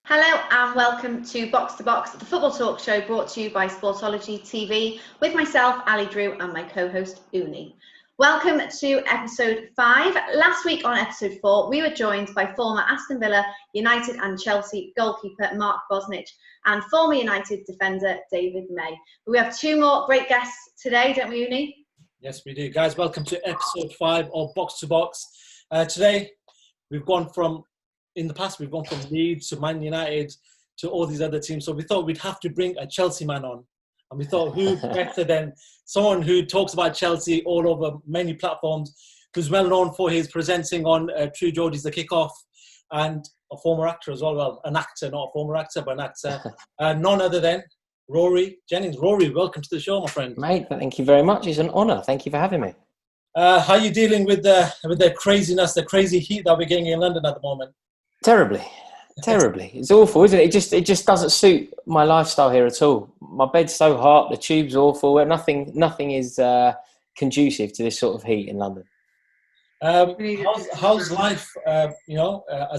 Hello and welcome to Box, the football talk show brought to you by Sportology TV with myself, Ali Drew, and my co-host, Ouney. Welcome to episode 5. Last week on episode 4, we were joined by former Aston Villa, United and Chelsea goalkeeper Mark Bosnich and former United defender David May. We have 2 more great guests today, don't we, Ouney? Yes, we do. Guys, welcome to episode 5 of Box to Box. Today, in the past, we've gone from Leeds to Man United to all these other teams. So we thought we'd have to bring a Chelsea man on. And we thought, who better than someone who talks about Chelsea all over many platforms, who's well known for his presenting on True Geordie's The Kickoff, and a former actor as well. Well, an actor, not a former actor, but an actor. None other than Rory Jennings. Rory, welcome to the show, my friend. Mate, thank you very much. It's an honour. Thank you for having me. How are you dealing with the craziness, the crazy heat that we're getting in London at the moment? Terribly. It's awful, isn't it? It just doesn't suit my lifestyle here at all. My bed's so hot, the tube's awful. Nothing is conducive to this sort of heat in London. How's life? As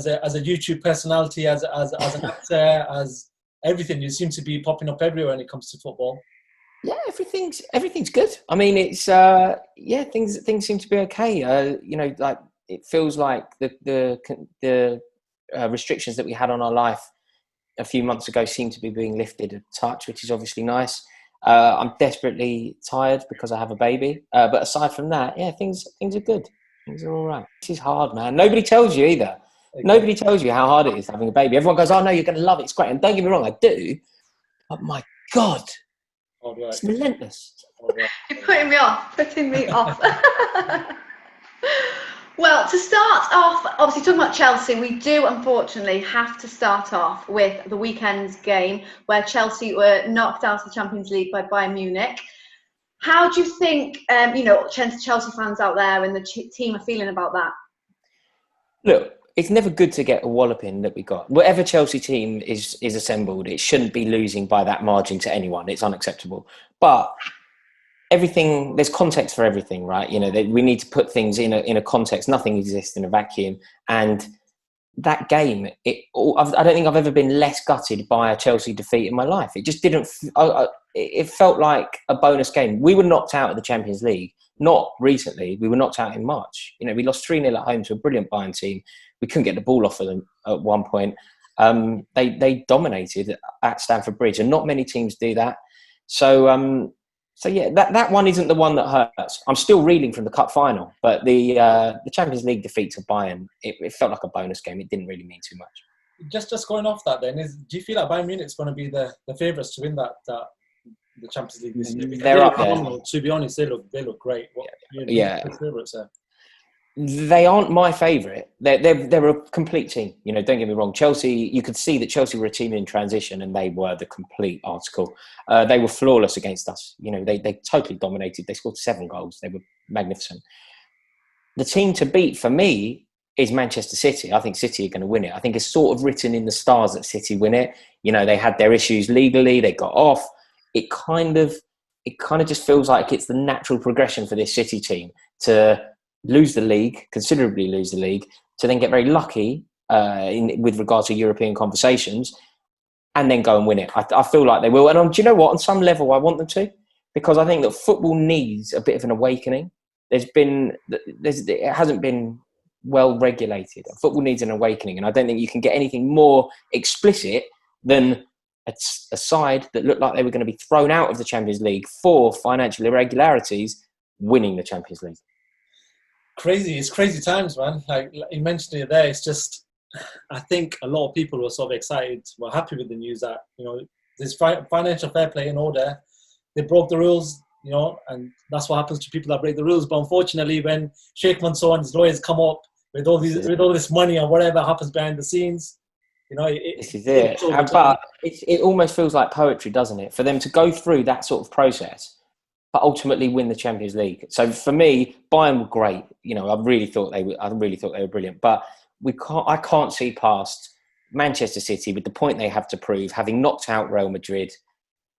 a YouTube personality, as an actor, as everything, you seem to be popping up everywhere when it comes to football. Yeah, everything's good. I mean, it's things seem to be okay. Like it feels like the restrictions that we had on our life a few months ago seem to be being lifted a touch, which is obviously nice. I'm desperately tired because I have a baby, but aside from that, yeah, things are good. Things are all right. This is hard, man. Nobody tells you either. Okay. Nobody tells you how hard it is having a baby. Everyone goes, "Oh no, you're going to love it. It's great." And don't get me wrong, I do. But my God, it's relentless. You're putting me off. Well, to start off, obviously talking about Chelsea, we do unfortunately have to start off with the weekend's game where Chelsea were knocked out of the Champions League by Bayern Munich. How do you think, Chelsea fans out there and the team are feeling about that? Look, it's never good to get a walloping that we got. Whatever Chelsea team is assembled, it shouldn't be losing by that margin to anyone. It's unacceptable. But there's context for everything, right? We need to put things in a context. Nothing exists in a vacuum. And that game, I don't think I've ever been less gutted by a Chelsea defeat in my life. It just didn't. It felt like a bonus game. We were knocked out of the Champions League. Not recently. We were knocked out in March. We lost 3-0 at home to a brilliant Bayern team. We couldn't get the ball off of them at one point. They dominated at Stamford Bridge, and not many teams do that. So yeah, that one isn't the one that hurts. I'm still reeling from the cup final, but the Champions League defeat to Bayern, it felt like a bonus game. It didn't really mean too much. Just going off that, then, do you feel like Bayern Munich is going to be the favourites to win the Champions League this year? They're up there. To be honest, they look great. Favourites there? They aren't my favourite. They're a complete team. Don't get me wrong. Chelsea, you could see that Chelsea were a team in transition, and they were the complete article. They were flawless against us. They totally dominated. They scored 7 goals. They were magnificent. The team to beat for me is Manchester City. I think City are going to win it. I think it's sort of written in the stars that City win it. They had their issues legally. They got off. It kind of just feels like it's the natural progression for this City team to considerably lose the league, to then get very lucky with regard to European conversations, and then go and win it. I feel like they will. And do you know what? On some level, I want them to, because I think that football needs a bit of an awakening. It hasn't been well regulated. Football needs an awakening, and I don't think you can get anything more explicit than a side that looked like they were going to be thrown out of the Champions League for financial irregularities winning the Champions League. It's crazy times, man. Like you mentioned it there, it's just, I think a lot of people were sort of excited, were happy with the news that, there's financial fair play in order. They broke the rules, and that's what happens to people that break the rules. But unfortunately, when Sheikh Mansour and his lawyers come up with all this money and whatever happens behind the scenes, this is it. But it almost feels like poetry, doesn't it? For them to go through that sort of process, but ultimately win the Champions League. So for me, Bayern were great. I really thought they were brilliant. But I can't see past Manchester City with the point they have to prove, having knocked out Real Madrid.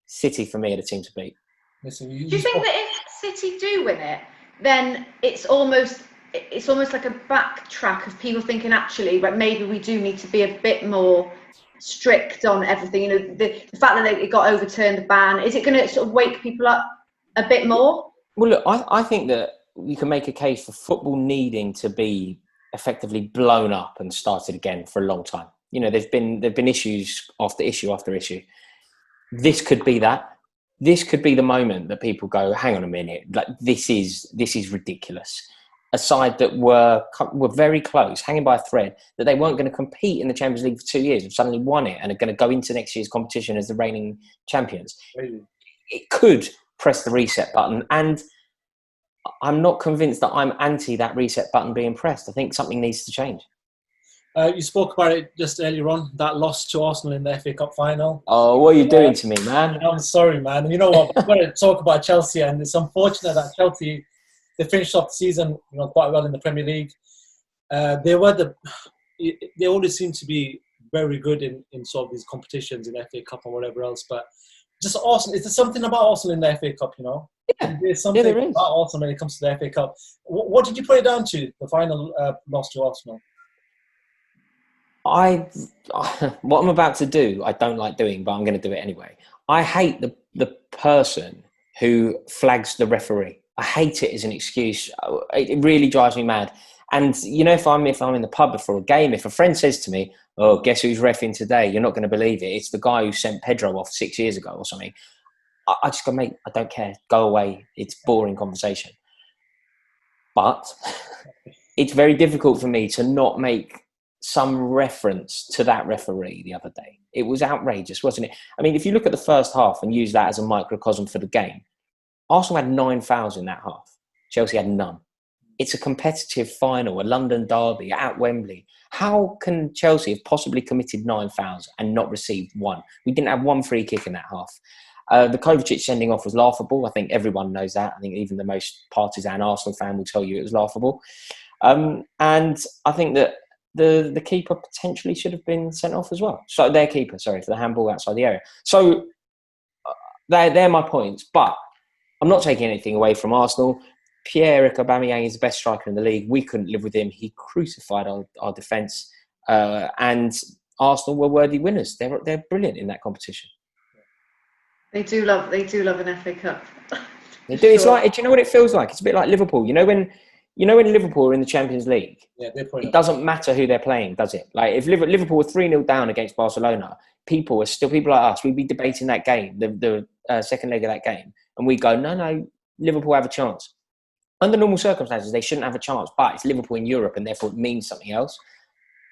City for me are the team to beat. Listen, do you think that if City do win it, then it's almost like a backtrack of people thinking actually, but maybe we do need to be a bit more strict on everything. You know, the fact that it got overturned, the ban, is it going to sort of wake people up a bit more? Well, look, I think that you can make a case for football needing to be effectively blown up and started again for a long time. You know, there've been issues after issue after issue. This could be that. This could be the moment that people go, hang on a minute, like this is ridiculous. A side that were very close, hanging by a thread, that they weren't going to compete in the Champions League for 2 years, have suddenly won it and are going to go into next year's competition as the reigning champions. Really? It could press the reset button, and I'm not convinced that I'm anti that reset button being pressed. I think something needs to change. You spoke about it just earlier on, that loss to Arsenal in the FA Cup final. Oh, what are you doing to me, man? I'm sorry, man. You know what? I'm going to talk about Chelsea, and it's unfortunate that Chelsea, they finished off the season, you know, quite well in the Premier League. They always seem to be very good in sort of these competitions in the FA Cup and whatever else. But just Arsenal, is there something about Arsenal in the FA Cup, you know? Yeah, there's something there is about Arsenal when it comes to the FA Cup. What did you put it down to, the final loss to Arsenal? What I'm about to do, I don't like doing, but I'm going to do it anyway. I hate the person who flags the referee. I hate it as an excuse. It really drives me mad. And you know, if I'm in the pub before a game, if a friend says to me, "Oh, guess who's reffing today?" You're not going to believe it. It's the guy who sent Pedro off 6 years ago or something. I just go, mate, I don't care. Go away. It's boring conversation. But it's very difficult for me to not make some reference to that referee the other day. It was outrageous, wasn't it? I mean, if you look at the first half and use that as a microcosm for the game, Arsenal had 9 fouls in that half. Chelsea had none. It's a competitive final, a London derby at Wembley. How can Chelsea have possibly committed 9 fouls and not received one? We didn't have one free kick in that half. The Kovacic sending off was laughable. I think everyone knows that. I think even the most partisan Arsenal fan will tell you it was laughable. And I think that the keeper potentially should have been sent off as well. So their keeper, sorry, for the handball outside the area. So they're my points. But I'm not taking anything away from Arsenal. Pierre-Emerick Aubameyang is the best striker in the league. We couldn't live with him. He crucified our defence. And Arsenal were worthy winners. They're brilliant in that competition. They do love an FA Cup. They do. It's like, do you know what it feels like? It's a bit like Liverpool. You know when Liverpool are in the Champions League, it doesn't matter who they're playing, does it? Like if Liverpool were 3-0 down against Barcelona, people like us, we'd be debating that game, the second leg of that game, and we go, no, Liverpool have a chance. Under normal circumstances, they shouldn't have a chance, but it's Liverpool in Europe, and therefore it means something else.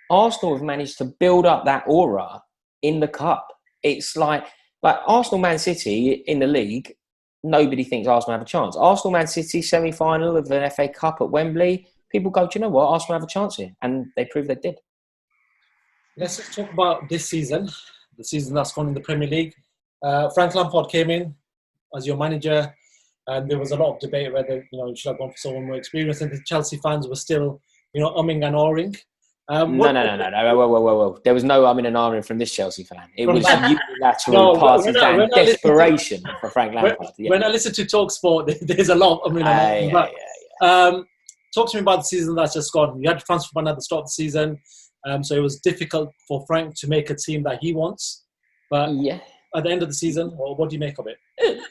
Arsenal have managed to build up that aura in the cup. It's like Arsenal Man City in the league. Nobody thinks Arsenal have a chance. Arsenal Man City semi-final of an FA Cup at Wembley. People go, do you know what? Arsenal have a chance here. And they proved they did. Let's just talk about this season, the season that's gone in the Premier League. Frank Lampard came in as your manager, and there was a lot of debate whether you should have gone for someone more experienced, and the Chelsea fans were still umming and ahhing. No. Whoa. There was no umming and ahhing from this Chelsea fan. It was unilateral partisan desperation for Frank Lampard. When I listen to TalkSport, there's a lot of umming and ahhing. Talk to me about the season that's just gone. You had to transfer at the start of the season, so it was difficult for Frank to make a team that he wants. But at the end of the season, what do you make of it?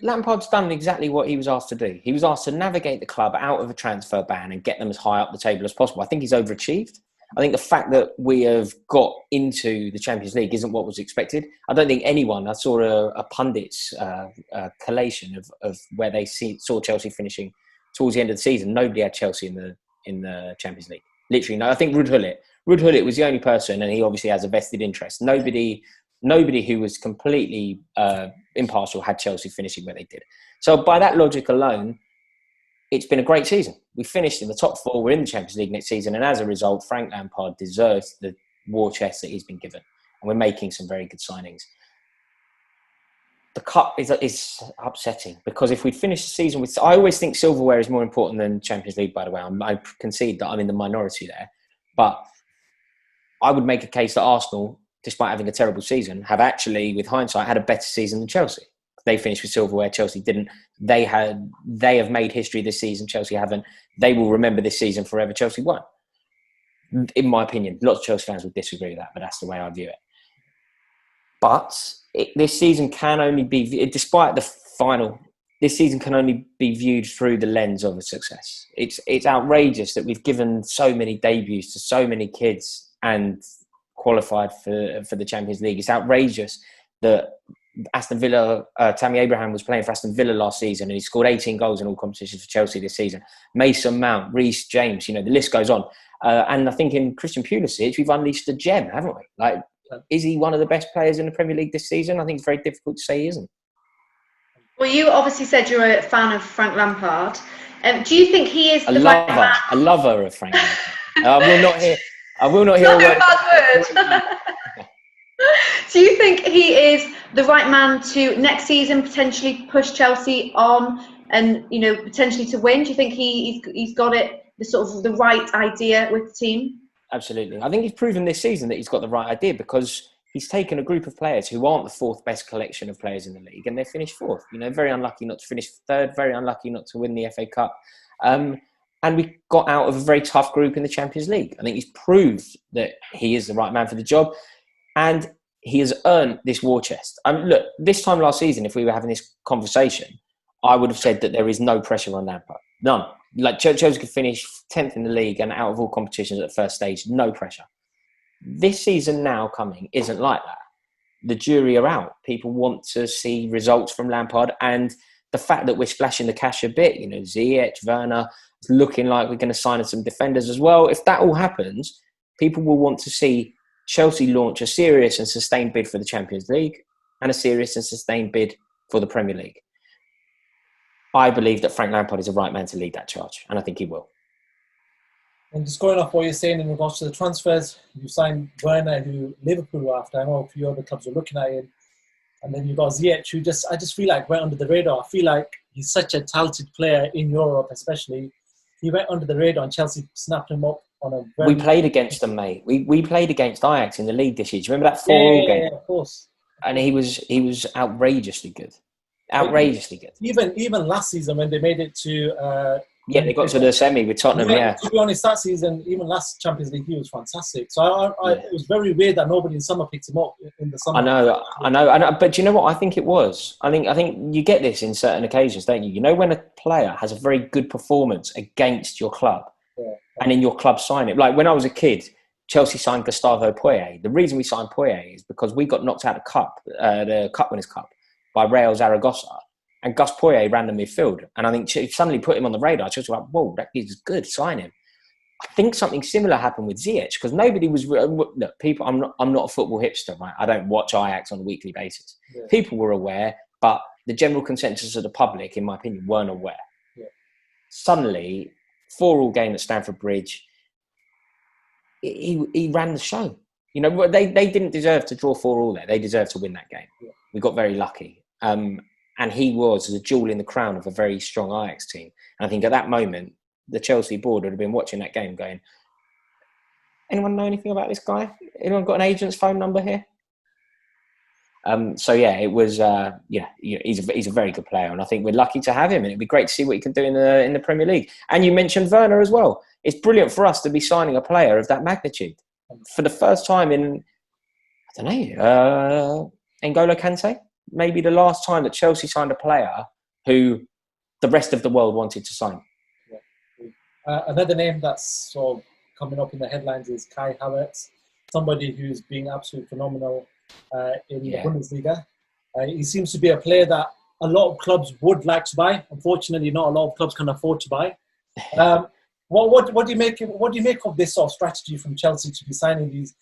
Lampard's done exactly what he was asked to do. He was asked to navigate the club out of a transfer ban and get them as high up the table as possible. I think he's overachieved. I think the fact that we have got into the Champions League isn't what was expected. I don't think anyone, I saw a pundit's collation of where they saw Chelsea finishing towards the end of the season. Nobody had Chelsea in the Champions League. Literally, no. I think Ruud Gullit was the only person, and he obviously has a vested interest. Nobody who was completely impartial had Chelsea finishing where they did. So by that logic alone, it's been a great season. We finished in the top 4. We're in the Champions League next season. And as a result, Frank Lampard deserves the war chest that he's been given. And we're making some very good signings. The cup is upsetting because if we'd finished the season with... I always think silverware is more important than Champions League, by the way. I concede that I'm in the minority there. But I would make a case that Arsenal, despite having a terrible season, have actually, with hindsight, had a better season than Chelsea. They finished with silverware. Chelsea didn't. They have made history this season. Chelsea haven't. They will remember this season forever. Chelsea won. In my opinion, lots of Chelsea fans would disagree with that, but that's the way I view it. But this season can only be, despite the final, this season can only be viewed through the lens of a success. It's outrageous that we've given so many debuts to so many kids and qualified for the Champions League. It's outrageous that Aston Villa, Tammy Abraham was playing for Aston Villa last season and he scored 18 goals in all competitions for Chelsea this season. Mason Mount, Reece James, the list goes on. And I think in Christian Pulisic, we've unleashed a gem, haven't we? Like, is he one of the best players in the Premier League this season? I think it's very difficult to say he isn't. Well, you obviously said you're a fan of Frank Lampard. Do you think he is the right man? A lover of Frank Lampard. I will not hear a word. Bad word. Do you think he is the right man to next season potentially push Chelsea on and potentially to win? Do you think he's got the sort of the right idea with the team? Absolutely. I think he's proven this season that he's got the right idea because he's taken a group of players who aren't the fourth best collection of players in the league and they've finished fourth. Very unlucky not to finish third, very unlucky not to win the FA Cup. And we got out of a very tough group in the Champions League. I think he's proved that he is the right man for the job and he has earned this war chest. Look, this time last season, if we were having this conversation, I would have said that there is no pressure on Lampard. None. Like Chelsea could finish 10th in the league and out of all competitions at the first stage, no pressure. This season now coming isn't like that. The jury are out. People want to see results from Lampard and the fact that we're splashing the cash a bit, Ziyech, Werner, it's looking like we're going to sign some defenders as well. If that all happens, people will want to see Chelsea launch a serious and sustained bid for the Champions League and a serious and sustained bid for the Premier League. I believe that Frank Lampard is the right man to lead that charge, and I think he will. And just going off what you're saying in regards to the transfers, you signed Werner, who Liverpool were after. I know a few other clubs were looking at him. And then you got Ziyech, who I just feel like went under the radar. I feel like he's such a talented player in Europe, especially. He went under the radar and Chelsea snapped him up on a very... We played against them, mate. We played against Ajax in the league this year. Do you remember that 4-4 game? Yeah, of course. And he was outrageously good. Outrageously good. Even last season when they made it to... they got to the semi with Tottenham, yeah. To be honest, that season, even last Champions League, he was fantastic. So it was very weird that nobody in summer picked him up in the summer. I know. But do you know what I think it was? I think you get this in certain occasions, don't you? When a player has a very good performance against your club, and in your club sign it. Like when I was a kid, Chelsea signed Gustavo Poyet. The reason we signed Poyet is because we got knocked out of the Cup Winners' Cup by Real Zaragoza. And Gus Poyet ran the midfield. And I think suddenly put him on the radar. Chelsea were like, whoa, that is good, sign him. I think something similar happened with Ziyech because nobody was... Look, people, I'm not a football hipster, right? I don't watch Ajax on a weekly basis. Yeah. People were aware, but the general consensus of the public, in my opinion, weren't aware. Yeah. Suddenly, 4-4 game at Stamford Bridge, he ran the show. They didn't deserve to draw 4-4 there. They deserved to win that game. Yeah. We got very lucky. And he was the jewel in the crown of a very strong Ajax team. And I think at that moment, the Chelsea board would have been watching that game going, anyone know anything about this guy? Anyone got an agent's phone number here? It was, he's a very good player. And I think we're lucky to have him. And it'd be great to see what he can do in the Premier League. And you mentioned Werner as well. It's brilliant for us to be signing a player of that magnitude. For the first time in, N'Golo Kante? Maybe the last time that Chelsea signed a player who the rest of the world wanted to sign. Yeah. Another name that's sort of coming up in the headlines is Kai Havertz, somebody who's being absolutely phenomenal in the Bundesliga. He seems to be a player that a lot of clubs would like to buy. Unfortunately, not a lot of clubs can afford to buy. What do you make of this sort of strategy from Chelsea to be signing these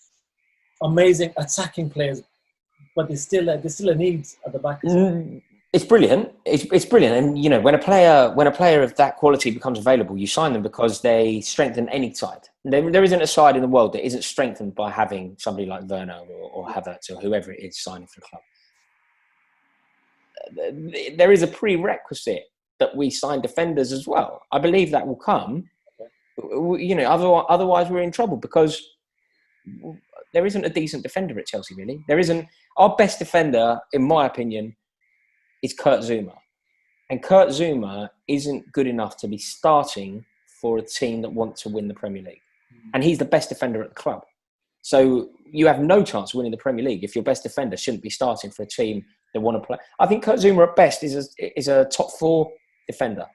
amazing attacking players? But there's still a need at the back. It's brilliant. It's brilliant. And when a player of that quality becomes available, you sign them because they strengthen any side. There isn't a side in the world that isn't strengthened by having somebody like Werner or Havertz or whoever it is signing for the club. There is a prerequisite that we sign defenders as well. I believe that will come. Otherwise we're in trouble because there isn't a decent defender at Chelsea, really. There isn't. Our best defender, in my opinion, is Kurt Zouma. And Kurt Zouma isn't good enough to be starting for a team that wants to win the Premier League. And he's the best defender at the club. So you have no chance of winning the Premier League if your best defender shouldn't be starting for a team that want to play. I think Kurt Zouma at best is a top 4 defender.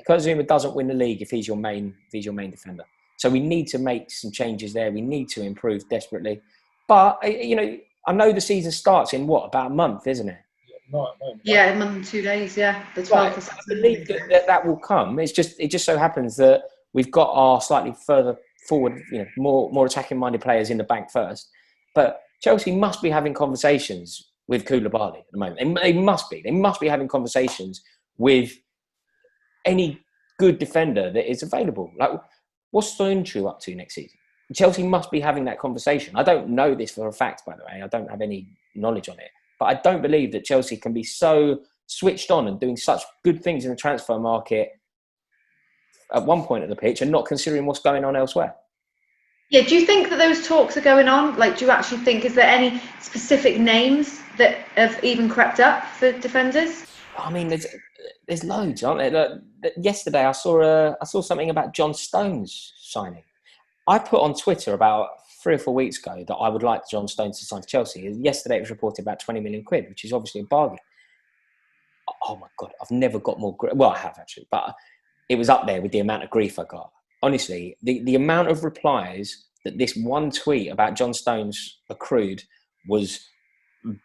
Kurt Zouma doesn't win the league if he's your main defender. So we need to make some changes there. We need to improve desperately. But I know the season starts in about a month, isn't it? Yeah, a month and 2 days. Yeah, the 12th. I believe that will come. It just so happens that we've got our slightly further forward, more attacking-minded players in the bank first. But Chelsea must be having conversations with Koulibaly at the moment. They must be. They must be having conversations with any good defender that is available. Like, what's Soyuncu up to next season? Chelsea must be having that conversation. I don't know this for a fact, by the way. I don't have any knowledge on it. But I don't believe that Chelsea can be so switched on and doing such good things in the transfer market at one point of the pitch and not considering what's going on elsewhere. Yeah, do you think that those talks are going on? Like, do you actually think, is there any specific names that have even crept up for defenders? I mean, there's loads, aren't there? Yesterday, I saw something about John Stones signing. I put on Twitter about 3 or 4 weeks ago that I would like John Stones to sign for Chelsea. Yesterday, it was reported about 20 million quid, which is obviously a bargain. Oh my God, I've never got more. Well, I have actually, but it was up there with the amount of grief I got. Honestly, the amount of replies that this one tweet about John Stones accrued was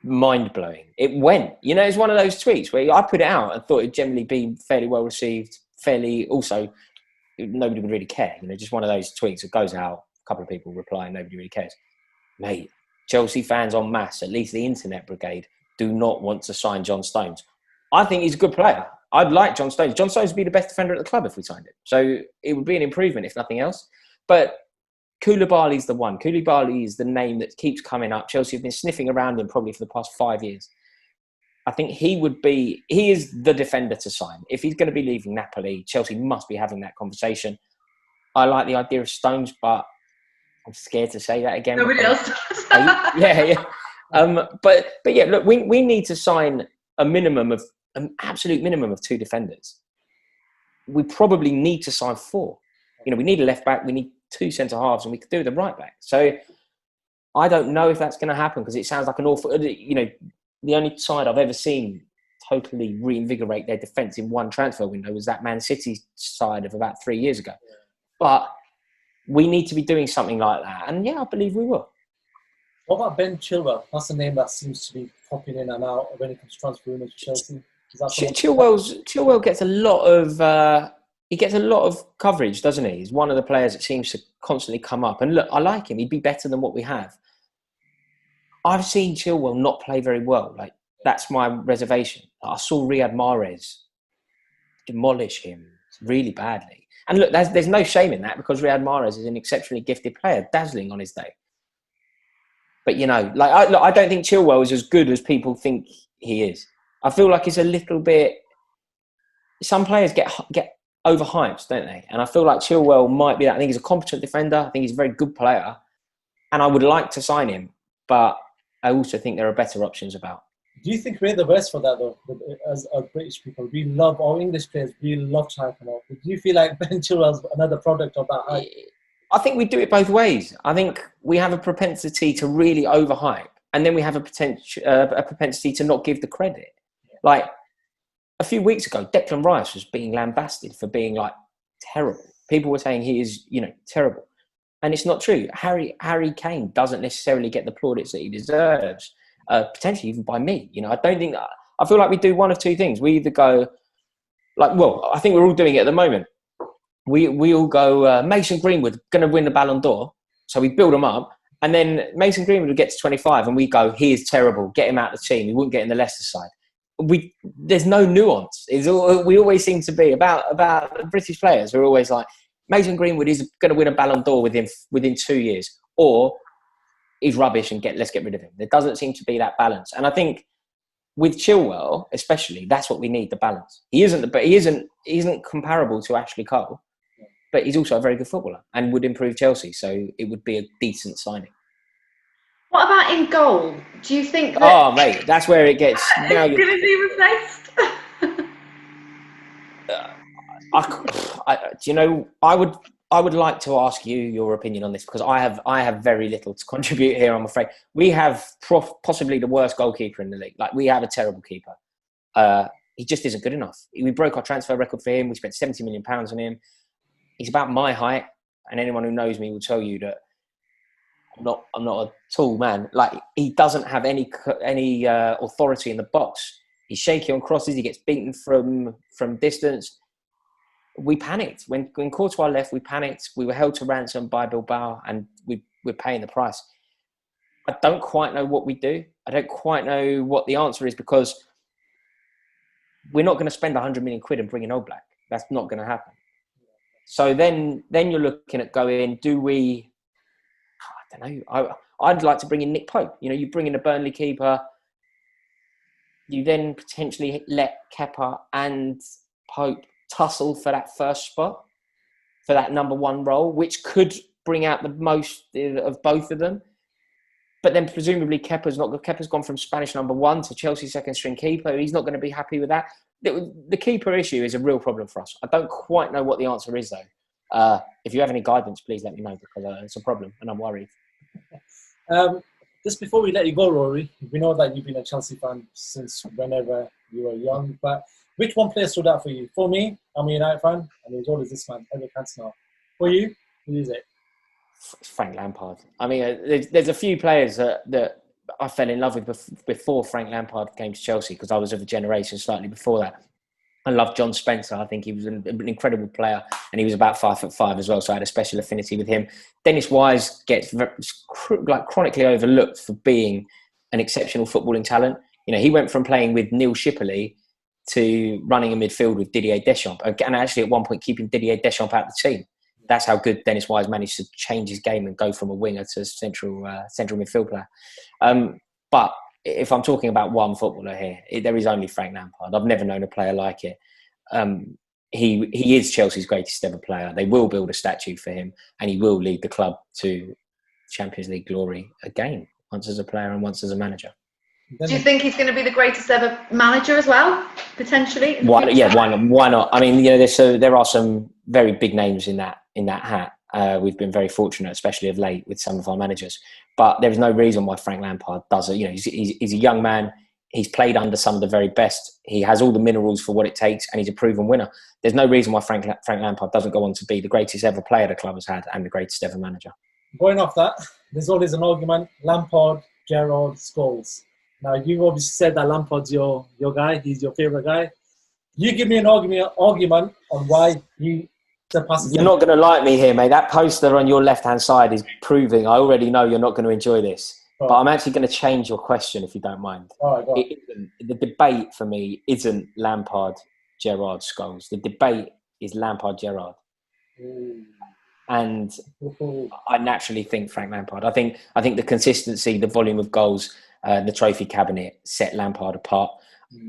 mind-blowing. It went. It's one of those tweets where I put it out and thought it'd generally be fairly well received, also nobody would really care. Just one of those tweets that goes out, a couple of people reply and nobody really cares. Mate, Chelsea fans en masse, at least the internet brigade, do not want to sign John Stones. I think he's a good player. I'd like John Stones. John Stones would be the best defender at the club if we signed him. So it would be an improvement, if nothing else. But Koulibaly's the one. Koulibaly is the name that keeps coming up. Chelsea have been sniffing around him probably for the past 5 years. I think he is the defender to sign. If he's going to be leaving Napoli, Chelsea must be having that conversation. I like the idea of Stones, but I'm scared to say that again. Nobody else does. Yeah. But yeah, look, we need to sign an absolute minimum of 2 defenders. We probably need to sign 4. We need a left back, we need 2 centre halves, and we could do the right back. So I don't know if that's going to happen because it sounds like an awful. The only side I've ever seen totally reinvigorate their defence in one transfer window was that Man City side of about 3 years ago. But we need to be doing something like that, and yeah, I believe we will. What about Ben Chilwell? That's a name that seems to be popping in and out when it comes to transfer rumours to Chelsea. Chilwell gets a lot of coverage, doesn't he? He's one of the players that seems to constantly come up. And look, I like him. He'd be better than what we have. I've seen Chilwell not play very well. Like, that's my reservation. I saw Riyad Mahrez demolish him really badly. And look, there's no shame in that because Riyad Mahrez is an exceptionally gifted player, dazzling on his day. But, I don't think Chilwell is as good as people think he is. I feel like it's a little bit... Some players get overhyped, don't they? And I feel like Chilwell might be that. I think he's a competent defender. I think he's a very good player. And I would like to sign him. But I also think there are better options about. Do you think we're the best for that, though? As British people, we love our English players. We love to hype them up. Do you feel like Ben Chilwell's another product of that hype? I think we do it both ways. I think we have a propensity to really overhype, and then we have a propensity to not give the credit. Like a few weeks ago, Declan Rice was being lambasted for being terrible. People were saying he is, terrible, and it's not true. Harry Kane doesn't necessarily get the plaudits that he deserves. Potentially even by me. I don't think that. I feel like we do one of two things. We either go I think we're all doing it at the moment. We all go, Mason Greenwood going to win the Ballon d'Or. So we build him up. And then Mason Greenwood will get to 25 and we go, he is terrible. Get him out of the team. He wouldn't get in the Leicester side. There's no nuance. We always seem to be about the British players. We're always like, Mason Greenwood is going to win a Ballon d'Or within 2 years. Or he's rubbish and let's get rid of him. There doesn't seem to be that balance. And I think with Chilwell, especially, that's what we need, the balance. He isn't comparable to Ashley Cole, but he's also a very good footballer and would improve Chelsea. So it would be a decent signing. What about in goal? Do you think that... Oh, mate, that's where it gets... Now going to be replaced? I would like to ask you your opinion on this, because I have very little to contribute here, I'm afraid. We have possibly the worst goalkeeper in the league. Like, we have a terrible keeper. He just isn't good enough. We broke our transfer record for him. We spent £70 million on him. He's about my height, and anyone who knows me will tell you that I'm not a tall man. Like, he doesn't have any authority in the box. He's shaky on crosses. He gets beaten from distance. We panicked. When Courtois left, we panicked. We were held to ransom by Bilbao, and we're paying the price. I don't quite know what we do. I don't quite know what the answer is, because we're not going to spend 100 million quid and bring in Oblak. That's not going to happen. So then you're looking at going, do we... I don't know. I'd like to bring in Nick Pope. You know, you bring in a Burnley keeper. You then potentially let Kepa and Pope tussle for that first spot, for that number one role, which could bring out the most of both of them. But then presumably Kepa's gone from Spanish number one to Chelsea second string keeper. He's not going to be happy with that. The keeper issue is a real problem for us. I don't quite know what the answer is, though. If you have any guidance, please let me know, because it's a problem and I'm worried. Just before we let you go, Rory, we know that you've been a Chelsea fan since whenever you were young, but which one player stood out for you? For me, I'm a United fan, and as old as this man, Eric Cantona. For you, who is it? Frank Lampard. I mean, there's a few players that I fell in love with before Frank Lampard came to Chelsea, because I was of a generation slightly before that. I loved John Spencer. I think he was an incredible player, and he was about 5'5" as well, so I had a special affinity with him. Dennis Wise gets chronically overlooked for being an exceptional footballing talent. You know, he went from playing with Neil Shipperley to running a midfield with Didier Deschamps, and actually at one point keeping Didier Deschamps out of the team. That's how good Dennis Wise managed to change his game and go from a winger to a central midfield player. But if I'm talking about one footballer here, there is only Frank Lampard. I've never known a player like it. He is Chelsea's greatest ever player. They will build a statue for him, and he will lead the club to Champions League glory again, once as a player and once as a manager. Do you think he's going to be the greatest ever manager as well, potentially? Why not? I mean, you know, there are some very big names in that hat. We've been very fortunate, especially of late, with some of our managers. But there is no reason why Frank Lampard does it. You know, he's a young man. He's played under some of the very best. He has all the minerals for what it takes, and he's a proven winner. There's no reason why Frank Lampard doesn't go on to be the greatest ever player the club has had and the greatest ever manager. Going off that, there's always an argument: Lampard, Gerrard, Scholes. Now, you obviously said that Lampard's your guy. He's your favourite guy. You give me an argument on why you surpass. You're not going to like me here, mate. That poster on your left-hand side is proving I already know you're not going to enjoy this. Right. But I'm actually going to change your question, if you don't mind. All right, the debate for me isn't Lampard, Gerrard, Scholes. The debate is Lampard, Gerrard. And I naturally think Frank Lampard. I think the consistency, the volume of goals, the trophy cabinet set Lampard apart.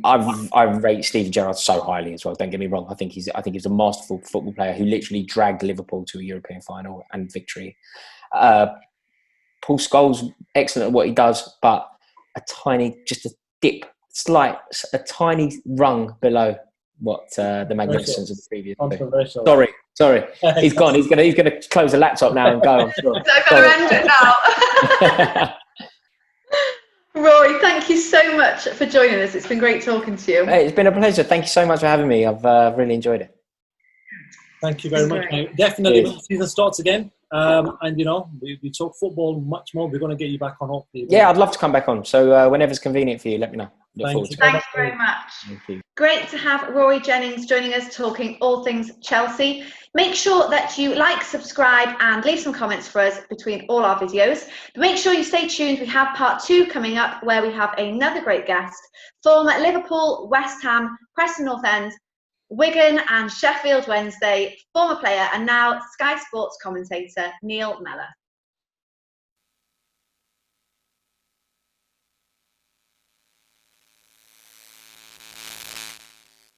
I rate Steven Gerrard so highly as well. Don't get me wrong. I think he's a masterful football player who literally dragged Liverpool to a European final and victory. Paul Scholes, excellent at what he does, but a tiny rung below what the magnificence of the previous. Sorry. He's gone. He's gonna close the laptop now and go. I'm sure. So I'm going to end it now. Rory, thank you so much for joining us. It's been great talking to you. Hey, it's been a pleasure. Thank you so much for having me. I've really enjoyed it. Thank you very much, mate. Definitely when the season starts again. And, you know, we talk football much more. We're going to get you back on, hopefully. Yeah, I'd love to come back on. So whenever's convenient for you, let me know. Thank you very much. Thank you. Great to have Rory Jennings joining us, talking all things Chelsea. Make sure that you like, subscribe and leave some comments for us between all our videos. But make sure you stay tuned. We have part 2 coming up, where we have another great guest, former Liverpool, West Ham, Preston North End, Wigan and Sheffield Wednesday former player and now Sky Sports commentator Neil Mellor.